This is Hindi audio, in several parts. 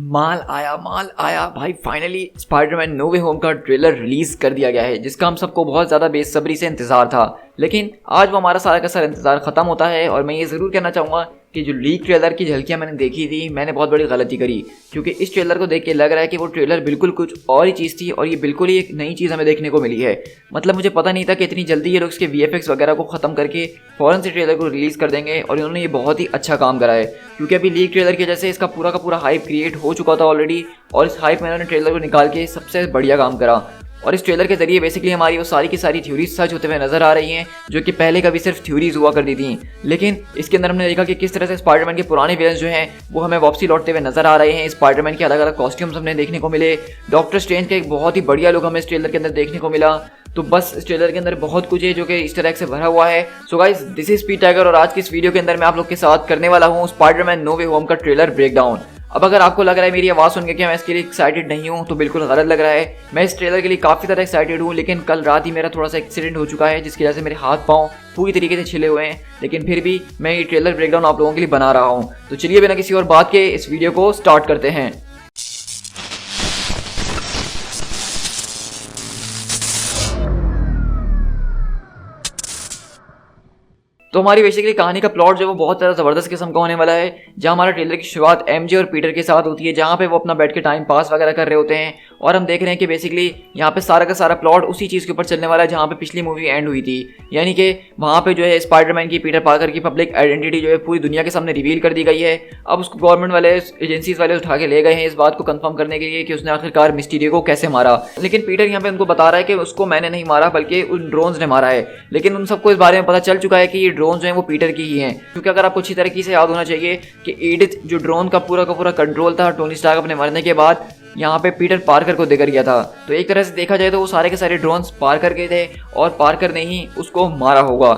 माल आया भाई। फाइनली स्पाइडरमैन नो वे होम का ट्रेलर रिलीज कर दिया गया है, जिसका हम सबको बहुत ज़्यादा बेसब्री से इंतज़ार था। लेकिन आज वो हमारा सारा का सारा इंतज़ार ख़त्म होता है। और मैं ये ज़रूर कहना चाहूँगा कि जो लीक ट्रेलर की झलकियाँ मैंने देखी थी, मैंने बहुत बड़ी गलती करी, क्योंकि इस ट्रेलर को देख के लग रहा है कि वो ट्रेलर बिल्कुल कुछ और ही चीज़ थी और ये बिल्कुल ही एक नई चीज़ हमें देखने को मिली है। मतलब मुझे पता नहीं था कि इतनी जल्दी ये लोग इसके VFX वगैरह को ख़त्म करके फ़ौरन से ट्रेलर को रिलीज़ कर देंगे, और इन्होंने ये बहुत ही अच्छा काम करा है। क्योंकि अभी लीक ट्रेलर की वजह से इसका पूरा का पूरा हाइप क्रिएट हो चुका था ऑलरेडी, और इस हाइप में इन्होंने ट्रेलर को निकाल के सबसे बढ़िया काम करा। और इस ट्रेलर के जरिए बेसिकली हमारी वो सारी की सारी थ्योरीज सच होते हुए नजर आ रही हैं, जो कि पहले कभी सिर्फ थ्योरीज हुआ करती थी। लेकिन इसके अंदर हमने देखा कि किस तरह से स्पाइडरमैन के पुराने विलन्स जो हैं वो हमें वापसी लौटते हुए नजर आ रहे हैं। स्पाइडरमैन के अलग अलग कॉस्ट्यूम्स हमने देखने को मिले। डॉक्टर स्ट्रेंज का एक बहुत ही बढ़िया लुक हमें इस ट्रेलर के अंदर देखने को मिला। तो बस इस ट्रेलर के अंदर बहुत कुछ है जो कि ईस्टर एग से भरा हुआ है। सो गाइस, दिस इज पीट टाइगर, और आज की इस वीडियो के अंदर मैं आप लोग के साथ करने वाला हूँ स्पाइडरमैन नो वे होम का ट्रेलर ब्रेकडाउन। अब अगर आपको लग रहा है मेरी आवाज़ सुन के कि मैं इसके लिए एक्साइटेड नहीं हूँ, तो बिल्कुल गलत लग रहा है। मैं इस ट्रेलर के लिए काफ़ी ज़्यादा एक्साइटेड हूँ, लेकिन कल रात ही मेरा थोड़ा सा एक्सीडेंट हो चुका है, जिसकी वजह से मेरे हाथ पाँव पूरी तरीके से छिले हुए हैं। लेकिन फिर भी मैं ये ट्रेलर ब्रेकडाउन आप लोगों के लिए बना रहा हूँ। तो चलिए बिना किसी और बात के इस वीडियो को स्टार्ट करते हैं। तो हमारी बेसिकली कहानी का प्लॉट जो है वो बहुत ज़्यादा ज़बरदस्त किस्म का होने वाला है, जहाँ हमारा ट्रेलर की शुरुआत MJ और पीटर के साथ होती है, जहाँ पे वो अपना बैठ के टाइम पास वगैरह कर रहे होते हैं। और हम देख रहे हैं कि बेसिकली यहाँ पे सारा का सारा प्लॉट उसी चीज़ के ऊपर चलने वाला है जहाँ पे पिछली मूवी एंड हुई थी। यानी कि वहाँ पे जो है स्पाइडरमैन की, पीटर पार्कर की पब्लिक आइडेंटिटी जो है पूरी दुनिया के सामने रिवील कर दी गई है। अब उसको गवर्नमेंट वाले, एजेंसीज वाले उठा के ले गए हैं इस बात को कंफर्म करने के लिए कि उसने आखिरकार मिस्टीरियो को कैसे मारा। लेकिन पीटर यहाँ पे उनको बता रहा है कि उसको मैंने नहीं मारा, बल्कि उन ड्रोन्स ने मारा है। लेकिन उन सबको इस बारे में पता चल चुका है कि ये ड्रोन जो है वो पीटर ही हैं। क्योंकि अगर आपको अच्छी तरीके से याद होना चाहिए कि एडिथ जो ड्रोन का पूरा कंट्रोल था टोनी स्टार्क अपने मरने के बाद यहाँ पे पीटर पार्कर को देकर गया था। तो एक तरह से देखा जाए तो वो सारे के सारे ड्रोन्स पार्कर के थे, और पार्कर ने ही उसको मारा होगा।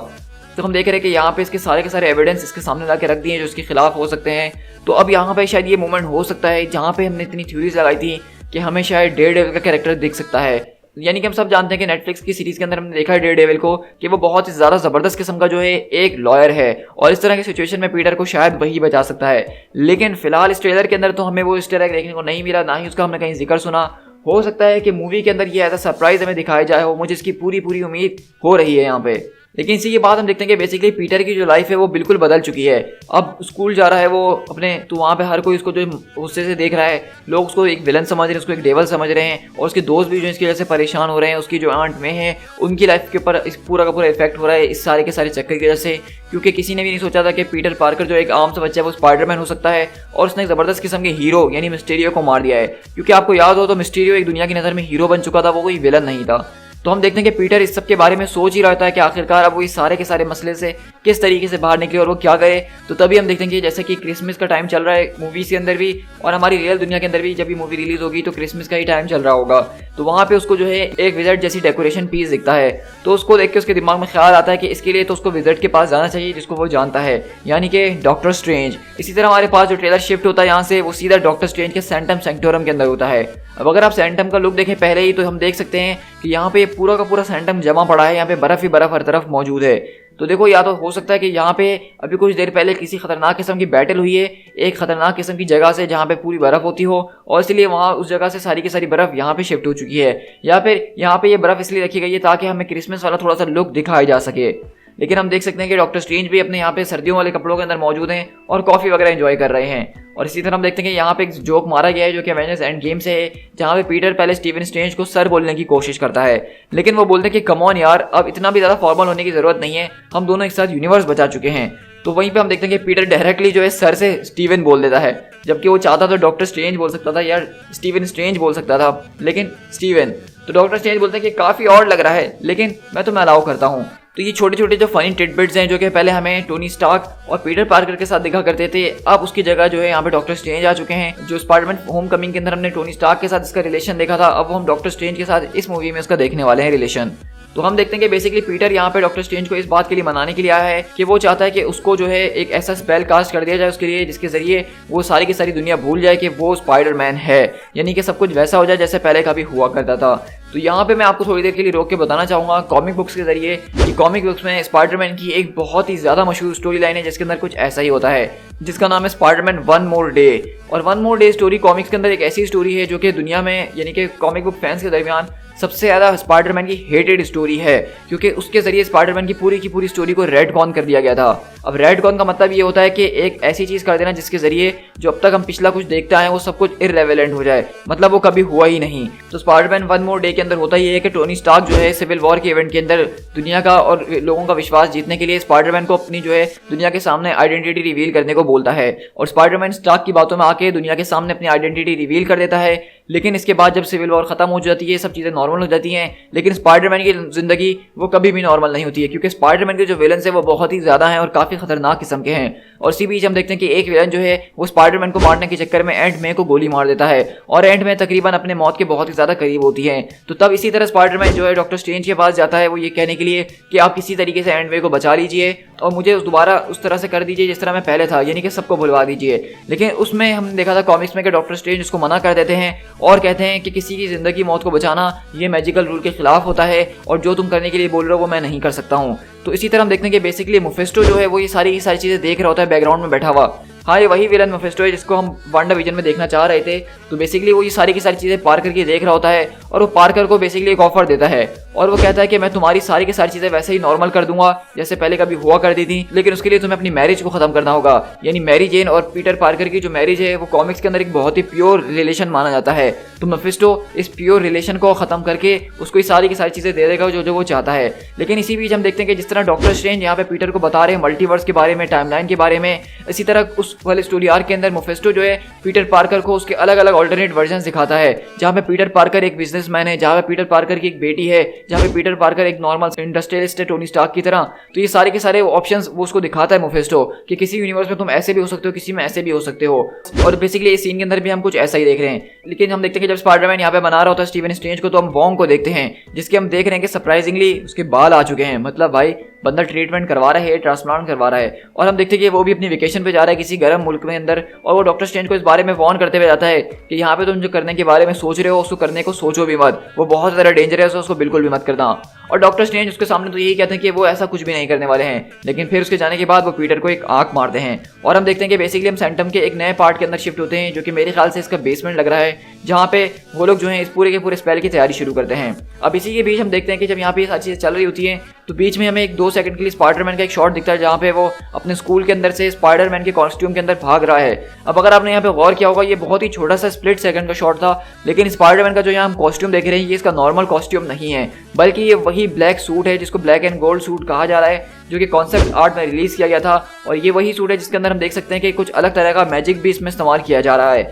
तो हम देख रहे हैं कि यहाँ पे इसके सारे एविडेंस इसके सामने ला के रख दिए जो इसके खिलाफ हो सकते हैं। तो अब यहाँ पे शायद ये मोमेंट हो सकता है जहाँ पे हमने इतनी थ्योरीज लगाई थी कि हमें शायद डेयरडेविल का कैरेक्टर दिख सकता है। यानी कि हम सब जानते हैं कि नेटफ्लिक्स की सीरीज के अंदर हमने देखा है डेयरडेविल को कि वो बहुत ही ज़्यादा ज़बरदस्त किस्म का जो है एक लॉयर है, और इस तरह की सिचुएशन में पीटर को शायद वही बचा सकता है। लेकिन फिलहाल इस ट्रेलर के अंदर तो हमें वो ईस्टर एग देखने को नहीं मिला, ना ही उसका हमने कहीं जिक्र सुना। हो सकता है कि मूवी के अंदर ये ऐसा सरप्राइज हमें दिखाया जाए हो, मुझे इसकी पूरी उम्मीद हो रही है यहाँ पे। लेकिन इसी के बाद हम देखते हैं कि बेसिकली पीटर की जो लाइफ है वो बिल्कुल बदल चुकी है। अब स्कूल जा रहा है वो अपने, तो वहाँ पे हर कोई उसको जो गुस्से से देख रहा है, लोग उसको एक विलन समझ रहे हैं, उसको एक डेवल समझ रहे हैं, और उसके दोस्त भी जो इसकी वजह से परेशान हो रहे हैं। उसकी जो आंट में है उनकी लाइफ के ऊपर इस पूरा का पूरा इफेक्ट हो रहा है इस सारे के सारे चक्कर की वजह से। क्योंकि किसी ने भी नहीं सोचा था कि पीटर पार्कर जो एक आम सा बच्चा है वो स्पाइडरमैन हो सकता है, और उसने एक ज़बरदस्त किस्म के हीरो यानी मिस्टीरियो को मार दिया है। क्योंकि आपको याद हो तो मिस्टीरियो एक दुनिया की नज़र में हीरो बन चुका था, वो कोई विलन नहीं था। तो हम देखते हैं कि पीटर इस सब के बारे में सोच ही रहा है कि आखिरकार अब वो इस सारे के सारे मसले से किस तरीके से बाहर निकले और वो क्या करे। तो तभी हम देखते हैं कि जैसे कि क्रिसमस का टाइम चल रहा है मूवीज के अंदर भी, और हमारी रियल दुनिया के अंदर भी जब भी मूवी रिलीज होगी तो क्रिसमस का ही टाइम चल रहा होगा। तो वहाँ पे उसको जो है एक विज़र्ड जैसी डेकोरेशन पीस दिखता है। तो उसको देख के उसके दिमाग में ख्याल आता है कि इसके लिए तो उसको विज़र्ड के पास जाना चाहिए जिसको वो जानता है, यानी कि डॉक्टर स्ट्रेंज। इसी तरह हमारे पास जो ट्रेलर शिफ्ट होता है यहाँ से, वो सीधा डॉक्टर स्ट्रेंज के सैंटम सैंक्टोरम के अंदर होता है। अब अगर आप सैंटम का लुक देखें पहले ही, तो हम देख सकते हैं कि यहाँ पे पूरा का पूरा सैंटम जमा पड़ा है, यहाँ पे बर्फ ही बर्फ हर तरफ मौजूद है। तो देखो, या तो हो सकता है कि यहाँ पे अभी कुछ देर पहले किसी खतरनाक किस्म की बैटल हुई है एक खतरनाक किस्म की जगह से जहाँ पे पूरी बर्फ होती हो, और इसलिए वहाँ उस जगह से सारी की सारी बर्फ यहाँ पे शिफ्ट हो चुकी है। या फिर यहाँ पे ये बर्फ इसलिए रखी गई है ताकि हमें क्रिसमस वाला थोड़ा सा लुक दिखाया जा सके। लेकिन हम देख सकते हैं कि डॉक्टर स्ट्रेंज भी अपने यहाँ पे सर्दियों वाले कपड़ों के अंदर मौजूद हैं और कॉफ़ी वगैरह एंजॉय कर रहे हैं। और इसी तरह हम देखते हैं कि यहाँ पे एक जोक मारा गया है जो कि एवेंजर्स एंड गेम से है, जहाँ पे पीटर पहले स्टीवन स्ट्रेंज को सर बोलने की कोशिश करता है, लेकिन वो बोलते हैं कि कम ऑन यार, अब इतना भी ज़्यादा फॉर्मल होने की ज़रूरत नहीं है, हम दोनों एक साथ यूनिवर्स बचा चुके हैं। तो वहीं पे हम देखते हैं कि पीटर डायरेक्टली जो है सर से स्टीवन बोल देता है, जबकि वो चाहता तो डॉक्टर स्ट्रेंज बोल सकता था, यार स्टीवन स्ट्रेंज बोल सकता था, लेकिन स्टीवन। तो डॉक्टर स्ट्रेंज बोलते हैं कि काफ़ी ऑड लग रहा है, लेकिन मैं तुम्हें अलाउ करता हूँ। तो ये छोटे छोटे जो फनी टिडबिट्स हैं जो कि पहले हमें टोनी स्टार्क और पीटर पार्कर के साथ दिखा करते थे, अब उसकी जगह जो है यहाँ पे डॉक्टर स्ट्रेंज आ चुके हैं। जो स्पाइडरमैन होम कमिंग के अंदर हमने टोनी स्टार्क के साथ इसका रिलेशन देखा था, अब वो हम डॉक्टर स्ट्रेंज के साथ इस मूवी में उसका देखने वाले हैं रिलेशन। तो हम देखते हैं कि बेसिकली पीटर यहाँ पे डॉक्टर स्ट्रेंज को इस बात के लिए मनाने के लिए आया है कि वो चाहता है कि उसको जो है एक ऐसा स्पेल कास्ट कर दिया जाए उसके लिए जिसके जरिए वो सारी की सारी दुनिया भूल जाए कि वो स्पाइडरमैन है, यानी कि सब कुछ वैसा हो जाए जैसे पहले कभी हुआ करता था। तो यहाँ पे मैं आपको थोड़ी देर के लिए रोक के बताना चाहूँगा कॉमिक बुक्स के जरिए कि कॉमिक बुक्स में स्पाइडरमैन की एक बहुत ही ज़्यादा मशहूर स्टोरी लाइन है जिसके अंदर कुछ ऐसा ही होता है जिसका नाम है स्पाइडरमैन वन मोर डे। और one more day story comics के अंदर एक ऐसी स्टोरी है जो कि दुनिया में यानी कि कॉमिक बुक फैंस के दरमियान सबसे ज़्यादा स्पाइडरमैन की हेटेड स्टोरी है, क्योंकि उसके जरिए स्पाइडरमैन की पूरी स्टोरी को रेडकॉन कर दिया गया था। अब रेडकॉन का मतलब ये होता है कि एक ऐसी चीज़ कर देना जिसके जरिए जो अब तक हम पिछला कुछ देखते आए हैं वो सब कुछ इररेलेवेंट हो जाए, मतलब वो कभी हुआ ही नहीं। तो स्पाइडरमैन वन मोर डे के अंदर होता ये है कि टोनी स्टार्क जो है सिविल वॉर के इवेंट के अंदर दुनिया का और लोगों का विश्वास जीतने के लिए स्पाइडरमैन को अपनी जो है दुनिया के सामने आइडेंटिटी रिवील करने को बोलता है, और स्पाइडरमैन स्टार्क की बातों में आके दुनिया के सामने अपनी आइडेंटिटी रिवील कर देता है। लेकिन इसके बाद जब सिविल वॉर खत्म हो जाती है, सब चीज़ें नॉर्मल हो जाती हैं, लेकिन स्पाइडरमैन की ज़िंदगी वो कभी भी नॉर्मल नहीं होती है, क्योंकि स्पाइडरमैन के जो विलन्स है वो बहुत ही ज़्यादा हैं और काफ़ी खतरनाक किस्म के हैं। और इसी बीच हम देखते हैं कि एक विलन जो है वो स्पाइडरमैन को मारने के चक्कर में एंट में को गोली मार देता है, और एंट में तकरीबन अपने मौत के बहुत ही ज़्यादा करीब होती है। तो तब इसी तरह स्पाइडरमैन जो है डॉक्टर स्ट्रेंज के पास जाता है, वो ये कहने के लिए कि आप किसी तरीके से एंट में को बचा लीजिए और मुझे दोबारा उस तरह से कर दीजिए जिस तरह मैं पहले था, यानी कि सबको भुलवा दीजिए। लेकिन उसमें हमने देखा था कॉमिक्स में कि डॉक्टर स्ट्रेंज उसको मना कर देते हैं और कहते हैं कि किसी की ज़िंदगी मौत को बचाना ये मैजिकल रूल के खिलाफ होता है, और जो तुम करने के लिए बोल रहे हो वो मैं नहीं कर सकता हूँ। तो इसी तरह हम देखते हैं कि बेसिकली मुफेस्टो जो है वो ये सारी की सारी चीज़ें देख रहा होता है बैकग्राउंड में बैठा हुआ। हाँ, ये वही विलन मुफेस्टो है जिसको हम वांडाविजन में देखना चाह रहे थे। तो बेसिकली वो ये सारी की सारी चीज़ें पार्कर की देख रहा होता है, और वो पार्कर को बेसिकली एक ऑफर देता है, और वो कहता है कि मैं तुम्हारी सारी की सारी चीज़ें वैसे ही नॉर्मल कर दूंगा जैसे पहले कभी हुआ करती थी, लेकिन उसके लिए तुम्हें अपनी मैरिज को ख़त्म करना होगा। यानी मैरी जेन और पीटर पार्कर की जो मैरिज है वो कॉमिक्स के अंदर एक बहुत ही प्योर रिलेशन माना जाता है। तो मुफेस्टो इस प्योर रिलेशन को ख़त्म करके उसको ये सारी की सारी चीज़ें दे देगा जो वो चाहता है। लेकिन इसी बीच हम देखते हैं कि जिस तरह डॉक्टर स्ट्रेंज यहाँ पे पीटर को बता रहे हैं मल्टीवर्स के बारे में, टाइमलाइन के बारे में, इसी तरह उस वाले स्टोरी आर्क के अंदर मुफेस्टो जो है पीटर पार्कर को उसके अलग अलग ऑल्टरनेट वर्जन दिखाता है, जहाँ पे पीटर पार्कर एक बिजनेसमैन है, जहाँ पे पीटर पार्कर की एक बेटी है, जहाँ पे पीटर पार्कर एक नॉर्मल इंडस्ट्रियलिस्ट है टोनी स्टार्क की तरह। तो ये सारे के सारे ऑप्शंस वो उसको दिखाता है मुफेस्टो कि किसी यूनिवर्स में तुम ऐसे भी हो सकते हो, किसी में ऐसे भी हो सकते हो। और बेसिकली इस सीन के अंदर भी हम कुछ ऐसा ही देख रहे हैं। लेकिन हम देखते हैं कि जब स्पाइडरमैन यहाँ पे बना रहा होता है स्टीवन स्ट्रेंज को, तो हम वोंग को देखते हैं जिसके हम देख रहे हैं कि सरप्राइजिंगली उसके बाल आ चुके हैं, मतलब भाई बंदा ट्रीटमेंट करवा रहा है, ट्रांसप्लांट करवा रहा है। और हम देखते हैं कि वो भी अपनी वेकेशन पे जा रहा है किसी गर्म मुल्क में अंदर, और वो डॉक्टर स्ट्रेंज को इस बारे में वार्न करते हुए जाता है कि यहाँ पे तुम जो करने के बारे में सोच रहे हो उसको करने को सोचो भी मत, वो बहुत ज़्यादा डेंजरस है, उसको बिल्कुल भी मत करना। और डॉक्टर स्ट्रेंज उसके सामने तो यही कहते हैं कि वो ऐसा कुछ भी नहीं करने वाले हैं। लेकिन फिर उसके जाने के बाद वो पीटर को एक आंख मारते हैं, और हम देखते हैं कि बेसिकली हम सेंटम के एक नए पार्ट के अंदर शिफ्ट होते हैं, जो कि मेरे ख्याल से इसका बेसमेंट लग रहा है, जहाँ पे वो लोग जो है इस पूरे के पूरे स्पेल की तैयारी शुरू करते हैं। अब इसी के बीच हम देखते हैं कि जब यहाँ पे ये सारी चीज़ें चल रही होती हैं तो बीच में हमें एक 2 सेकंड के लिए स्पाइडरमैन का एक शॉट दिखता है, जहाँ पे वो अपने स्कूल के अंदर से स्पाइडरमैन के कॉस्ट्यूम के अंदर भाग रहा है। अब अगर आपने यहाँ पे गौर किया होगा, ये बहुत ही छोटा सा स्प्लिट सेकंड का शॉट था, लेकिन स्पाइडरमैन का जो यहाँ हम कॉस्ट्यूम देख रहे हैं ये इसका नॉर्मल कॉस्ट्यूम नहीं है, बल्कि ये वही ब्लैक सूट है जिसको ब्लैक एंड गोल्ड सूट कहा जा रहा है, जो कि कॉन्सेप्ट आर्ट में रिलीज किया गया था। और ये वही सूट है जिसके अंदर हम देख सकते हैं कि कुछ अलग तरह का मैजिक भी इसमें इस्तेमाल किया जा रहा है।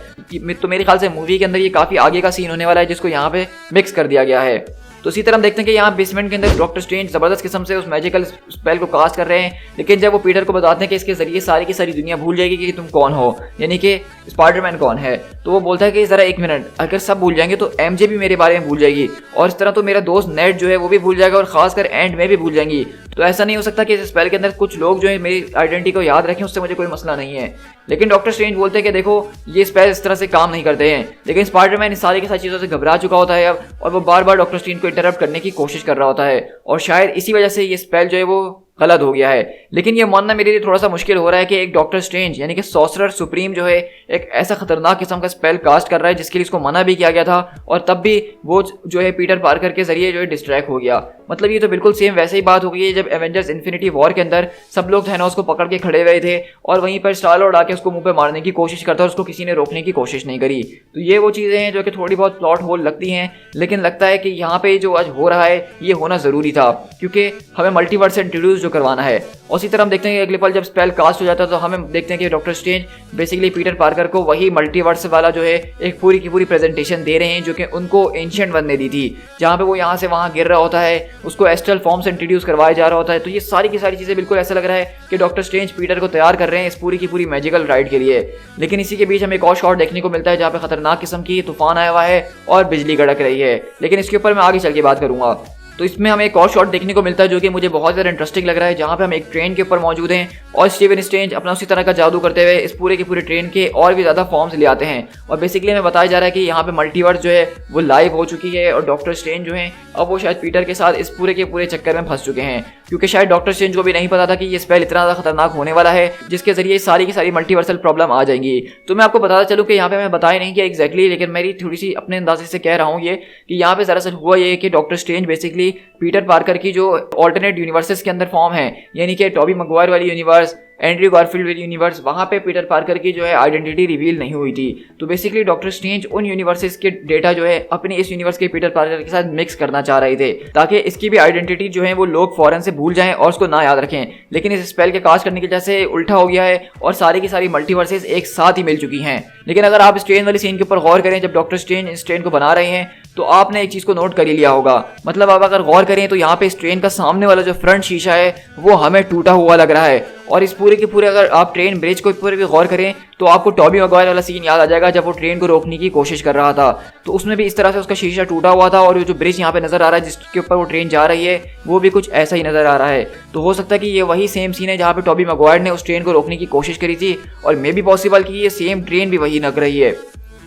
तो मेरे ख्याल से मूवी के अंदर ये काफ़ी आगे का सीन होने वाला है जिसको यहाँ पे मिक्स कर दिया गया है। तो इसी तरह हम देखते हैं कि यहाँ बेसमेंट के अंदर डॉक्टर स्ट्रेंज ज़बरदस्त किस्म से उस मैजिकल स्पेल को कास्ट कर रहे हैं, लेकिन जब वो पीटर को बताते हैं कि इसके जरिए सारी की सारी दुनिया भूल जाएगी कि तुम कौन हो, यानी कि स्पाइडरमैन कौन है, तो वो बोलता है कि ज़रा एक मिनट, अगर सब भूल जाएंगे तो एमजे भी मेरे बारे में भूल जाएगी, और इस तरह तो मेरा दोस्त नेट जो है वो भी भूल जाएगा, और खासकर एंड में भी भूल जाएंगी। तो ऐसा नहीं हो सकता कि इस स्पेल के अंदर कुछ लोग जो है मेरी आइडेंटिटी को याद रखें, उससे मुझे कोई मसला नहीं है। लेकिन डॉक्टर स्ट्रेंज बोलते हैं कि देखो ये स्पेल इस तरह से काम नहीं करते हैं। लेकिन स्पाइडरमैन इस सारी की सारी चीज़ों से घबरा चुका होता है अब, और वो बार बार डॉक्टर स्ट्रेंज को इंटरप्ट करने की कोशिश कर रहा होता है, और शायद इसी वजह से ये स्पेल जो है वो गलत हो गया है। लेकिन ये मानना मेरे लिए थोड़ा सा मुश्किल हो रहा है कि एक डॉक्टर स्ट्रेंज यानी कि सॉर्सरर सुप्रीम जो है एक ऐसा खतरनाक किस्म का स्पेल कास्ट कर रहा है जिसके लिए इसको मना भी किया गया था, और तब भी वो जो है पीटर पार्कर के जरिए जो है डिस्ट्रैक्ट हो गया। मतलब ये तो बिल्कुल सेम वैसे ही बात हो गई है जब एवेंजर्स इन्फिनिटी वॉर के अंदर सब लोग थैनोस को पकड़ के खड़े हुए थे, और वहीं पर स्टार लॉर्ड आके उसको मुंह पे मारने की कोशिश करता है, और उसको किसी ने रोकने की कोशिश नहीं करी। तो ये वो चीज़ें हैं जो कि थोड़ी बहुत प्लॉट होल लगती हैं, लेकिन लगता है कि यहाँ पे जो आज हो रहा है ये होना ज़रूरी था, क्योंकि हमें मल्टीवर्स से इंट्रोड्यूस जो करवाना है। और इसी तरह हम देखते हैं कि अगले पल जब स्पेल कास्ट हो जाता है तो हमें देखते हैं कि doctor strange basically Peter Parker को वही मल्टीवर्स वाला जो है एक पूरी की पूरी प्रेजेंटेशन दे रहे हैं जो कि उनको एंशिएंट वन ने दी थी, जहाँ पे वो यहाँ से वहाँ गिर रहा होता है, उसको एस्ट्रल फॉर्म से इंट्रोड्यूस करवाया जा रहा होता है। तो ये सारी की सारी चीज़ें बिल्कुल ऐसा लग रहा है कि डॉक्टर स्ट्रेंज पीटर को तैयार कर रहे हैं इस पूरी की पूरी मैजिकल राइड के लिए। लेकिन इसी के बीच हमें एक और शॉट देखने को मिलता है जहाँ पे खतरनाक किस्म की तूफान आया हुआ है और बिजली कड़क रही है, लेकिन इसके ऊपर मैं आगे चल के बात करूँगा। तो इसमें हमें एक और शॉट देखने को मिलता है जो कि मुझे बहुत ज़्यादा इंटरेस्टिंग लग रहा है, जहाँ पे हम एक ट्रेन के ऊपर मौजूद हैं और स्टीवन स्ट्रेंज अपना उसी तरह का जादू करते हुए इस पूरे के पूरे ट्रेन के और भी ज़्यादा फॉर्म्स ले आते हैं। और बेसिकली हमें बताया जा रहा है कि यहाँ पे मल्टीवर्स जो है वो लाइव हो चुकी है और डॉक्टर स्ट्रेंज जो है अब वो शायद पीटर के साथ इस पूरे के पूरे चक्कर में फंस चुके हैं, क्योंकि शायद डॉक्टर स्ट्रेंज को भी नहीं पता था कि ये स्पेल इतना ज़्यादा खतरनाक होने वाला है जिसके जरिए सारी की सारी मल्टीवर्सल प्रॉब्लम आ जाएंगी। तो मैं आपको बताता चलूँ कि यहाँ पे मैं बताया नहीं कि एग्जैक्टली, लेकिन मेरी थोड़ी सी अपने अंदाजे से कह रहा हूँ ये कि यहाँ पे दरअसल हुआ ये कि doctor strange basically Peter Parker की जो ऑल्टरनेट यूनिवर्सेस के अंदर फॉर्म है, यानी कि टॉबी मैगवायर वाली यूनिवर्स, एंड्रयू गारफील्ड वाली यूनिवर्स, वहाँ पे पीटर पार्कर की जो है आइडेंटिटी रिवील नहीं हुई थी। तो बेसिकली डॉक्टर स्ट्रेंज उन यूनिवर्सेस के डेटा जो है अपने इस यूनिवर्स के पीटर पार्कर के साथ मिक्स करना चाह रहे थे ताकि इसकी भी आइडेंटिटी जो है वो लोग फौरन से भूल जाएं और उसको ना याद रखें। लेकिन इस स्पेल के कास्ट करने की वजह से उल्टा हो गया है और सारी की सारी मल्टीवर्सेस एक साथ ही मिल चुकी हैं। लेकिन अगर आप इस ट्रेन वाली सीन के ऊपर गौर करें, जब डॉक्टर स्ट्रेंज इस ट्रेन को बना रहे हैं तो आपने एक चीज़ को नोट कर ही लिया होगा। मतलब आप अगर गौर करें तो यहाँ पे इस ट्रेन का सामने वाला जो फ्रंट शीशा है वो हमें टूटा हुआ लग रहा है। और इस पूरे के पूरे अगर आप ट्रेन ब्रिज को ऊपर भी गौर करें तो आपको टॉबी मैगवायर वाला सीन याद आ जाएगा जब वो ट्रेन को रोकने की कोशिश कर रहा था। तो उसमें भी इस तरह से उसका शीशा टूटा हुआ था और जो ब्रिज यहाँ पे नजर आ रहा है जिसके ऊपर वो ट्रेन जा रही है वो भी कुछ ऐसा ही नजर आ रहा है। तो हो सकता है कि ये वही सेम सीन है जहाँ पे टॉबी मैगवायर ने उस ट्रेन को रोकने की कोशिश करी थी और मे बी पॉसिबल कि ये सेम ट्रेन भी वही लग रही है।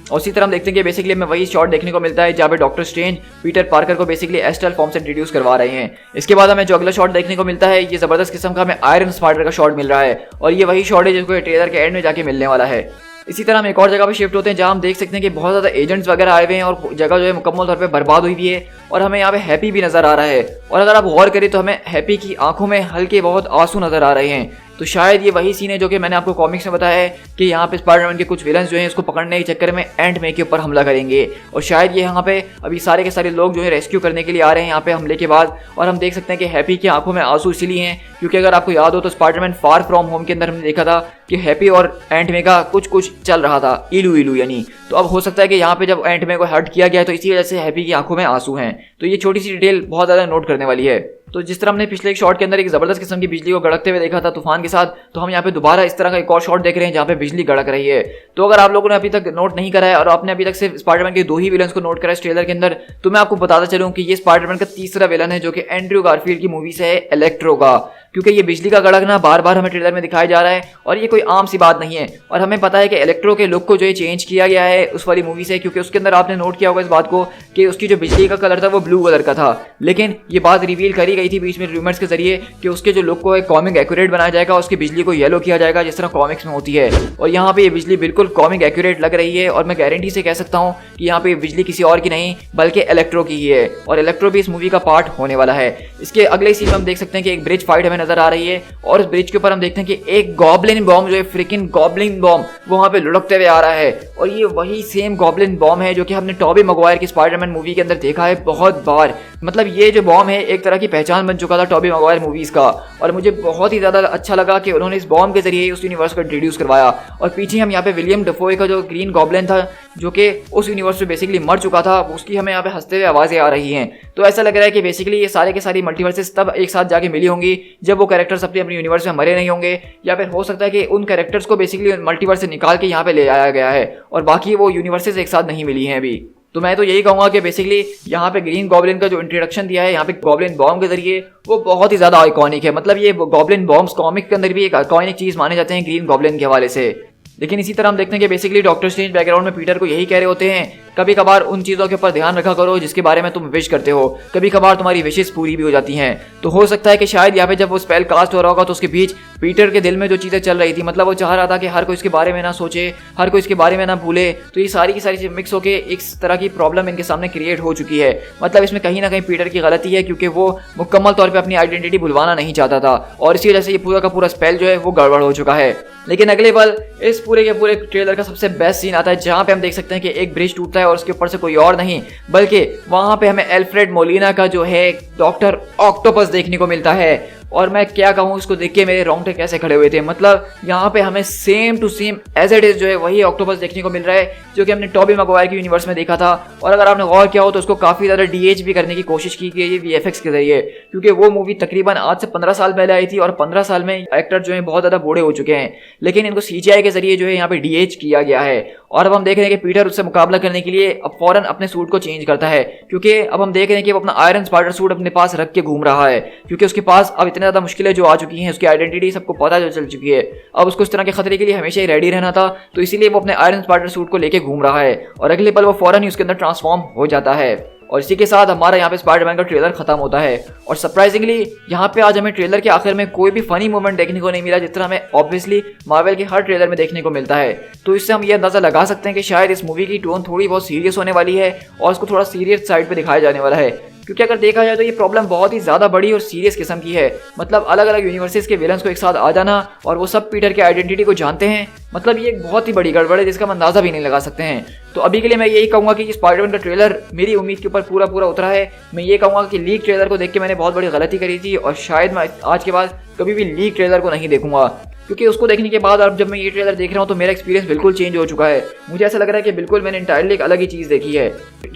और इसी तरह हम देखते हैं कि बेसिकली हमें वही शॉट देखने को मिलता है जहाँ पे डॉक्टर स्ट्रेंज पीटर पार्कर को बेसिकली एस्ट्रल फॉर्म से इंट्रोड्यूस करवा रहे हैं। इसके बाद हमें जो अगला शॉट देखने को मिलता है ये जबरदस्त किस्म का हमें आयरन स्पाइडर का शॉट मिल रहा है और ये वही शॉट है जिसको ट्रेलर के एंड में जाके मिलने वाला है। इसी तरह हम एक और जगह पे शिफ्ट होते हैं जहाँ हम देख सकते हैं कि बहुत ज़्यादा एजेंट्स वगैरह आए हुए हैं और जगह जो है मुकम्मल तौर पे बर्बाद हुई भी है और हमें यहाँ पे हैप्पी भी नज़र आ रहा है। और अगर आप गौर करें तो हमें हैप्पी की आंखों में हल्के बहुत आंसू नज़र आ रहे हैं। तो शायद ये वही सीन है जो कि मैंने आपको कॉमिक्स में बताया है कि यहाँ पे स्पाइडरमैन के कुछ विलन्स जो हैं इसको पकड़ने के चक्कर में एंट मे के ऊपर हमला करेंगे और शायद ये यहाँ पे अभी सारे के सारे लोग जो है रेस्क्यू करने के लिए आ रहे हैं यहाँ पे हमले के बाद। और हम देख सकते हैं कि हैप्पी की आंखों में आंसू इसीलिए हैं क्योंकि अगर आपको याद हो तो स्पाइडरमैन फार फ्रॉम होम के अंदर हमने देखा था कि हैप्पी और एंट मे का कुछ चल रहा था, इलू इलू यानी। तो अब हो सकता है कि यहाँ पे जब एंट मे को हर्ट किया गया तो इसी वजह से हैप्पी की आंखों में आंसू हैं। तो ये छोटी सी डिटेल बहुत ज़्यादा नोट करने वाली है। तो जिस तरह हमने पिछले एक शॉट के अंदर एक जबरदस्त किस्म की बिजली को गड़कते हुए देखा था तूफान के साथ, तो हम यहाँ पे दोबारा इस तरह का एक और शॉट देख रहे हैं जहाँ पे बिजली गड़क रही है। तो अगर आप लोगों ने अभी तक नोट नहीं करा है और आपने अभी तक सिर्फ स्पाइडरमैन के 2 ही विलन्स को नोट करा है इस ट्रेलर के अंदर, तो मैं आपको बताता चलूँ कि ये स्पाइडरमैन का तीसरा विलन है जो कि एंड्रयू गारफील्ड की मूवी से है इलेक्ट्रो का। क्योंकि ये बिजली का गड़कना बार बार हमें ट्रेलर में दिखाया जा रहा है और ये कोई आम सी बात नहीं है। और हमें पता है कि इलेक्ट्रो के लुक को जो है चेंज किया गया है उस वाली मूवी से, क्योंकि उसके अंदर आपने नोट किया होगा इस बात को कि उसकी जो बिजली का कलर था वो ब्लू कलर का था। लेकिन ये बात रिवील करी गई थी बीच में रूमर्स के जरिए कि उसके जो लुक को एक कॉमिक एक्यूरेट बनाया जाएगा, उसकी बिजली को येलो किया जाएगा जिस तरह कॉमिक्स में होती है। और यहाँ पे ये बिजली बिल्कुल कॉमिक एक्यूरेट लग रही है और मैं गारंटी से कह सकता हूँ कि यहाँ पे बिजली किसी और की नहीं बल्कि इलेक्ट्रो की ही है और इलेक्ट्रो भी इस मूवी का पार्ट होने वाला है। इसके अगले सीन में हम देख सकते हैं कि एक ब्रिज फाइट हमें नजर आ रही है और इस ब्रिज के ऊपर हम देखते हैं कि एक गॉब्लिन बॉम्ब जो है फ्रिकिंग गॉब्लिन बॉम्ब वो वहां पे लुढ़कते हुए आ रहा है। और ये वही सेम गॉब्लिन बॉम्ब है जो कि हमने टॉबी मैगवायर की स्पाइडरमैन मूवी के अंदर देखा है बहुत बार। मतलब ये जो बॉम्ब है एक तरह की पहचान बन चुका था टॉबी मैगवायर मूवीज का और मुझे बहुत ही ज्यादा अच्छा लगा कि उन्होंने इस बॉम्ब के जरिए उस यूनिवर्स को इंट्रोड्यूस करवाया। और पीछे हम यहाँ पे विलियम डफोए का जो ग्रीन गॉब्लिन था जो कि उस यूनिवर्स में बेसिकली मर चुका था, उसकी हमें यहाँ पे हंसते हुए आवाजें आ रही हैं। तो ऐसा लग रहा है कि बेसिकली ये सारे के सारी मल्टीवर्सेस तब एक साथ जाके मिली होंगी जब वो कैरेक्टर्स अपनी अपनी यूनिवर्स में मरे नहीं होंगे, या फिर हो सकता है कि उन कैरेक्टर्स को बेसिकली मल्टीवर्स से निकाल के यहाँ पे ले आया गया है और बाकी वो यूनिवर्सेस एक साथ नहीं मिली हैं अभी। तो मैं तो यही कहूँगा कि बेसिकली यहाँ पे ग्रीन गॉब्लिन का जो इंट्रोडक्शन दिया है यहाँ पे गॉब्लिन बॉम्ब के जरिए वो बहुत ही ज़्यादा आइकॉनिक है। मतलब ये गॉब्लिन बॉम्ब्स कॉमिक के अंदर भी एक आइकॉनिक चीज़ माने जाते हैं ग्रीन गॉब्लिन के हवाले से। लेकिन इसी तरह हम देखते हैं कि बेसिकली डॉक्टर स्ट्रेंज बैकग्राउंड में पीटर को यही कह रहे होते हैं कभी कभार उन चीज़ों के ऊपर ध्यान रखा करो जिसके बारे में तुम विश करते हो, कभी कभार तुम्हारी विशेष पूरी भी हो जाती हैं। तो हो सकता है कि शायद यहाँ पे जब वो स्पेल कास्ट हो रहा होगा तो उसके बीच पीटर के दिल में जो चीज़ें चल रही थी, मतलब वो चाह रहा था कि हर कोई इसके बारे में ना सोचे, हर कोई इसके बारे में ना भूले, तो ये सारी की सारी चीज़ मिक्स होकर एक तरह की प्रॉब्लम इनके सामने क्रिएट हो चुकी है। मतलब इसमें कहीं ना कहीं पीटर की गलती है क्योंकि वो मुकम्मल तौर पर अपनी आइडेंटिटी भुलवाना नहीं चाहता था और इसी वजह से ये पूरा का पूरा स्पेल जो है वो गड़बड़ हो चुका है। लेकिन अगले पल इस पूरे के पूरे ट्रेलर का सबसे बेस्ट सीन आता है जहाँ पे हम देख सकते हैं कि एक ब्रिज टूटता है और उसके ऊपर से कोई और नहीं बल्कि वहां पे हमें एल्फ्रेड मोलिना का जो है डॉक्टर ऑक्टोपस देखने को मिलता है। और मैं क्या कहूँ, इसको देख के मेरे रोंगटे कैसे खड़े हुए थे। मतलब यहाँ पे हमें same to same as it is जो है वही ऑक्टोपस देखने को मिल रहा है जो कि हमने टॉबी मैगवायर की यूनिवर्स में देखा था। और अगर आपने गौर किया हो तो उसको काफ़ी ज़्यादा डीएच भी करने की कोशिश की गई है वीएफएक्स के जरिए, क्योंकि वो मूवी तकरीबन आज से 15 साल पहले आई थी और 15 साल में एक्टर जो है बहुत ज़्यादा बूढ़े हो चुके हैं, लेकिन इनको सीजीआई के जरिए जो है यहाँ पे डीएच किया गया है। और अब हम देख रहे हैं कि पीटर उससे मुकाबला करने के लिए अब फौरन अपने सूट को चेंज करता है, क्योंकि अब हम देख रहे हैं कि वो अपना आयरन स्पाइडर सूट अपने पास रख के घूम रहा है, क्योंकि उसके पास अब इतनी ज़्यादा मुश्किलें जो आ चुकी हैं, उसकी आइडेंटिटी सबको पता जो चल चुकी है। अब उसको इस तरह के खतरे के लिए हमेशा ही रेडी रहना था, तो इसीलिए वो अपने आयरन स्पाइडर सूट को लेके घूम रहा है और अगले पल वो फौरन ही उसके अंदर ट्रांसफॉर्म हो जाता है। और इसी के साथ हमारा यहाँ पे स्पाइडरमैन का ट्रेलर खत्म होता है। और सरप्राइजिंगली यहाँ पे आज हमें ट्रेलर के आखिर में कोई भी फनी मोमेंट देखने को नहीं मिला, जिस तरह हमें ऑब्वियसली मार्वल के हर ट्रेलर में देखने को मिलता है। तो इससे हम ये अंदाजा लगा सकते हैं कि शायद इस मूवी की टोन थोड़ी बहुत सीरियस होने वाली है और उसको थोड़ा सीरियस साइड पे दिखाया जाने वाला है, क्योंकि अगर देखा जाए तो ये प्रॉब्लम बहुत ही ज़्यादा बड़ी और सीरियस किस्म की है। मतलब अलग अलग यूनिवर्सेस के विलन्स को एक साथ आ जाना और वो सब पीटर के आइडेंटिटी को जानते हैं, मतलब ये एक बहुत ही बड़ी गड़बड़ है जिसका हम अंदाजा भी नहीं लगा सकते हैं। तो अभी के लिए मैं यही कहूँगा कि स्पाइडरमैन का ट्रेलर मेरी उम्मीद के ऊपर पूरा उतरा है। मैं ये कहूँगा कि लीक ट्रेलर को देख के मैंने बहुत बड़ी गलती करी थी और शायद मैं आज के बाद कभी भी लीक ट्रेलर को नहीं देखूंगा, क्योंकि उसको देखने के बाद अब जब मैं ये ट्रेलर देख रहा हूँ तो मेरा एक्सपीरियंस बिल्कुल चेंज हो चुका है। मुझे ऐसा लग रहा है कि बिल्कुल मैंने इंटायरली एक अलग ही चीज़ देखी है।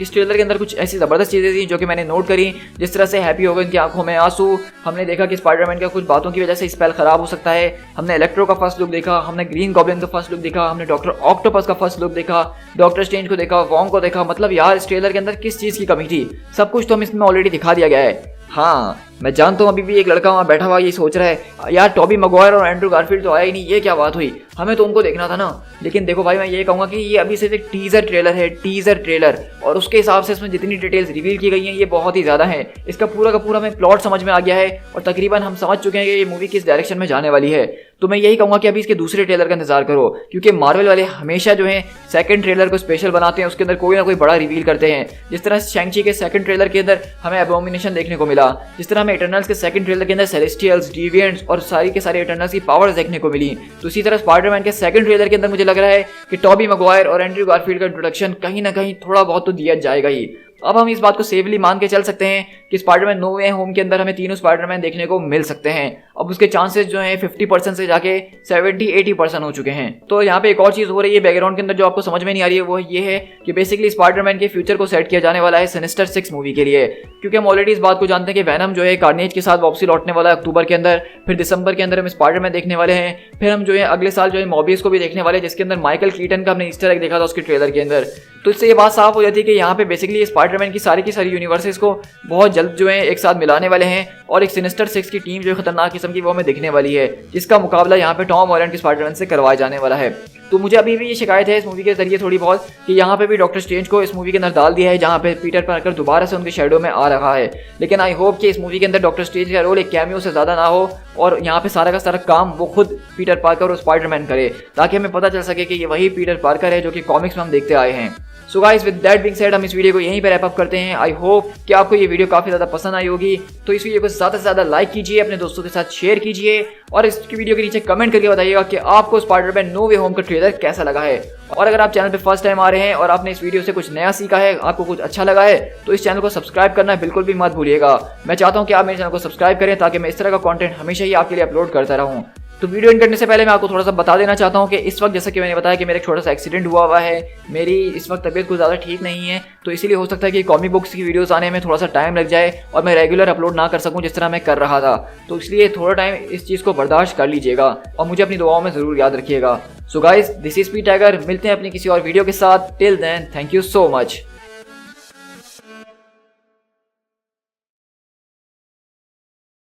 इस ट्रेलर के अंदर कुछ ऐसी ज़बरदस्त चीज़ें थी जो कि मैंने नोट करी, जिस तरह से हैप्पी होगन की आंखों में आंसू, हमने देखा कि स्पाइडरमैन का कुछ बातों की वजह से स्पेल खराब हो सकता है, हमने इलेक्ट्रो का फर्स्ट लुक देखा, हमने ग्रीन गॉब्लिन का फर्स्ट लुक देखा, हमने डॉक्टर ऑक्टोपस का फर्स्ट लुक देखा, डॉक्टर स्ट्रेंज को देखा, वॉन्ग को देखा। मतलब यार इस ट्रेलर के अंदर किस चीज़ की कमी थी, सब कुछ तो हम इसमें ऑलरेडी दिखा दिया गया है। हाँ मैं जानता हूँ अभी भी एक लड़का वहाँ बैठा हुआ ये सोच रहा है यार टॉबी मैगवायर और एंड्रू गारफील्ड तो आया ही नहीं, ये क्या बात हुई, हमें तो उनको देखना था ना। लेकिन देखो भाई मैं ये कहूँगा कि ये अभी सिर्फ एक टीजर ट्रेलर है, टीजर ट्रेलर, और उसके हिसाब से इसमें जितनी डिटेल्स रिवील की गई हैं ये बहुत ही ज़्यादा है। इसका पूरा का पूरा हमें प्लॉट समझ में आ गया है और तकरीबन हम समझ चुके हैं कि ये मूवी किस डायरेक्शन में जाने वाली है। तो मैं यही कहूँगा कि अभी इसके दूसरे ट्रेलर का इंतजार करो, क्योंकि मार्वल वाले हमेशा जो है सेकंड ट्रेलर को स्पेशल बनाते हैं, उसके अंदर कोई ना कोई बड़ा रिवील करते हैं। जिस तरह शैंग-ची के सेकंड ट्रेलर के अंदर हमें एबोमिनेशन देखने को मिला, जिस तरह हमें इटर्नल्स के सेकंड ट्रेलर के अंदर सेलेस्टियल्स, डिविएंट्स और सारी के सारे इटर्नल्स की पावर्स देखने को मिली। तो इसी तरह स्पाइडरमैन के सेकंड ट्रेलर के अंदर मुझे लग रहा है कि टॉबी मैगवायर और एंड्रू गारफील्ड का इंट्रोडक्शन कहीं ना कहीं थोड़ा बहुत तो दिया जाएगा ही। अब हम इस बात को सेफली मान के चल सकते हैं कि स्पाइडरमैन नो वे होम के अंदर हमें तीनों स्पाइडरमैन देखने को मिल सकते हैं। अब उसके चांसेस जो हैं 50% से जाके 70-80% हो चुके हैं। तो यहाँ पे एक और चीज़ हो रही है बैकग्राउंड के अंदर जो आपको समझ में नहीं आ रही है, वो ये है कि बेसिकली स्पाइडरमैन के फ्यूचर को सेट किया जाने वाला है सिनिस्टर 6 मूवी के लिए, क्योंकि हम ऑलरेडी इस बात को जानते हैं कि वैनम जो है कार्नेज के साथ वापसी लौटने वाला है अक्टूबर के अंदर, फिर दिसंबर के अंदर हम स्पाइडरमैन देखने वाले हैं, फिर हम जो है अगले साल जो है मॉबियस को भी देखने वाले हैं, जिसके अंदर माइकल कीटन का हमने ईस्टर एग देखा था उसके ट्रेलर के अंदर। तो इससे ये बात साफ हो जाती है कि यहाँ पे बेसिकली स्पाइडरमैन की सारी यूनिवर्सेस को बहुत जल्द जो है एक साथ मिलाने वाले हैं और एक सिनिस्टर 6 की टीम जो खतरनाक किस्म की वो हमें दिखने वाली है, जिसका मुकाबला यहाँ पे टॉम हॉलैंड के स्पाइडरमैन से करवाया जाने वाला है। तो मुझे अभी भी ये शिकायत है इस मूवी के जरिए थोड़ी बहुत कि यहाँ पे भी डॉक्टर स्ट्रेंज को इस मूवी के अंदर डाल दिया है, जहाँ पे पीटर पार्कर दोबारा से उनके शैडो में आ रहा है। लेकिन आई होप कि इस मूवी के अंदर डॉक्टर स्ट्रेंज का रोल एक कैमियो से ज़्यादा ना हो और यहाँ पे सारा का सारा काम वो खुद पीटर पार्कर और स्पाइडरमैन करे, ताकि हमें पता चल सके कि ये वही पीटर पार्कर है जो कि कॉमिक्स में हम देखते आए हैं। So guys with that being said हम इस वीडियो को यहीं पे रैप अप करते हैं। आई होप कि आपको ये वीडियो काफ़ी ज़्यादा पसंद आई होगी, तो इस वीडियो को ज़्यादा से ज़्यादा लाइक कीजिए, अपने दोस्तों के साथ शेयर कीजिए और इस वीडियो के नीचे कमेंट करके बताइएगा कि आपको स्पाइडरमैन नो वे होम का ट्रेलर कैसा लगा है। और अगर आप चैनल पे फर्स्ट टाइम आ रहे हैं और आपने इस वीडियो से कुछ नया सीखा है, आपको कुछ अच्छा लगा है, तो इस चैनल को सब्सक्राइब करना बिल्कुल भी मत भूलिएगा। मैं चाहता हूँ कि आप मेरे चैनल को सब्सक्राइब करें ताकि मैं इस तरह का कंटेंट हमेशा ही आपके लिए अपलोड करता रहूँ। तो वीडियो एंड करने से पहले मैं आपको थोड़ा सा बता देना चाहता हूँ कि इस वक्त जैसा कि मैंने बताया कि मेरा एक छोटा सा एक्सीडेंट हुआ है, मेरी इस वक्त तबीयत कुछ ज़्यादा ठीक नहीं है, तो इसीलिए हो सकता है कि कॉमिक बुक्स की वीडियोस आने में थोड़ा सा टाइम लग जाए और मैं रेगुलर अपलोड ना कर सकूँ जिस तरह मैं कर रहा था। तो इसलिए थोड़ा टाइम इस चीज़ को बर्दाश्त कर लीजिएगा और मुझे अपनी दुआओं में ज़रूर याद रखिएगा। So guys this is P tiger, मिलते हैं अपनी किसी और वीडियो के साथ। Till then thank you so much.